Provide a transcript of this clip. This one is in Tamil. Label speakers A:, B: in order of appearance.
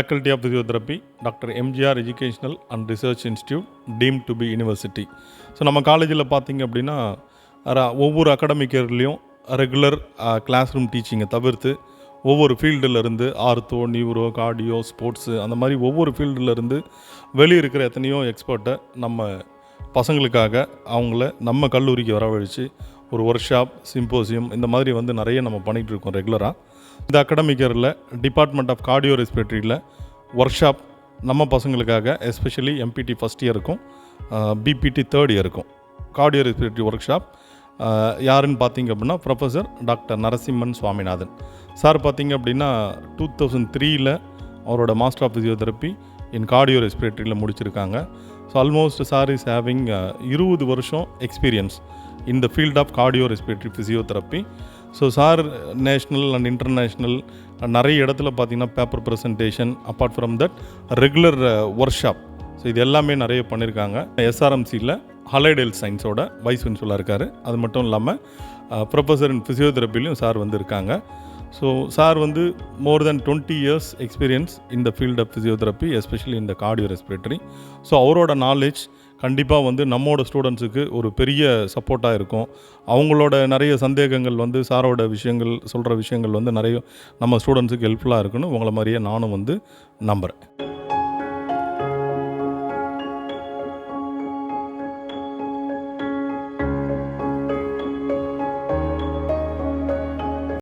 A: Faculty of Physiotherapy, Dr.M.G.R. Educational and Research Institute, deemed to be University. So நம்ம காலேஜில் பார்த்திங்க அப்படின்னா ஒவ்வொரு அகாடமிக் இயர்லேயும் ரெகுலர் கிளாஸ் ரூம் டீச்சிங்கை தவிர்த்து ஒவ்வொரு ஃபீல்டுலேருந்து ஆர்த்தோ, நியூரோ, கார்டியோ, ஸ்போர்ட்ஸு அந்த மாதிரி ஒவ்வொரு ஃபீல்டுலேருந்து வெளியே இருக்கிற எத்தனையோ எக்ஸ்பர்ட்டை நம்ம பசங்களுக்காக அவங்கள நம்ம கல்லூரிக்கு வரவழைச்சு ஒரு ஒர்க் ஷாப், சிம்போசியம் இந்த மாதிரி வந்து நிறைய நம்ம பண்ணிகிட்ருக்கோம் ரெகுலராக. இந்த அகாடமிக் இயரில் டிபார்ட்மெண்ட் ஆஃப் கார்டியோ ரெஸ்பிரேட்டரியில் ஒர்க் ஷாப் நம்ம பசங்களுக்காக எஸ்பெஷலி M.P.T ஃபஸ்ட் இயருக்கும் B.P.T தேர்ட் இயருக்கும் கார்டியோ ரெஸ்பிரேட்டரி ஒர்க் ஷாப் யாருன்னு பார்த்தீங்க அப்படின்னா professor doctor Narasimhan Swaminathan sir. பார்த்தீங்க அப்படின்னா 2003 அவரோட master of physiotherapy in cardio ரெஸ்பிரேட்டரியில் முடிச்சிருக்காங்க. So almost sir is having 20 வருஷம் experience in the field of cardio respiratory physiotherapy. So sir national and international நிறைய இடத்துல பார்த்தீங்கன்னா paper presentation, apart from that regular work shop, so இது எல்லாமே நிறைய பண்ணியிருக்காங்க. SRMCயில் அலைட் ஹெல்த் சயின்ஸோட வைஸ் பிரின்சிபலாக இருக்கார். அது மட்டும் இல்லாமல் ப்ரொஃபஸர் இன் ஃபிசியோதெரப்பிலையும் சார் வந்து இருக்காங்க. ஸோ சார் வந்து more than 20 years experience in the field of physiotherapy, especially இந்த கார்டியோ ரெஸ்பிரேட்டரி. ஸோ அவரோட நாலேஜ் கண்டிப்பாக வந்து நம்மளோட ஸ்டூடெண்ட்ஸுக்கு ஒரு பெரிய சப்போர்ட்டாக இருக்கும். அவங்களோட நிறைய சந்தேகங்கள் வந்து சாரோட விஷயங்கள் சொல்கிற விஷயங்கள் வந்து நிறைய நம்ம ஸ்டூடெண்ட்ஸுக்கு ஹெல்ப்ஃபுல்லாக இருக்குன்னு உங்களை மாதிரியே நானும் வந்து நம்புகிறேன்.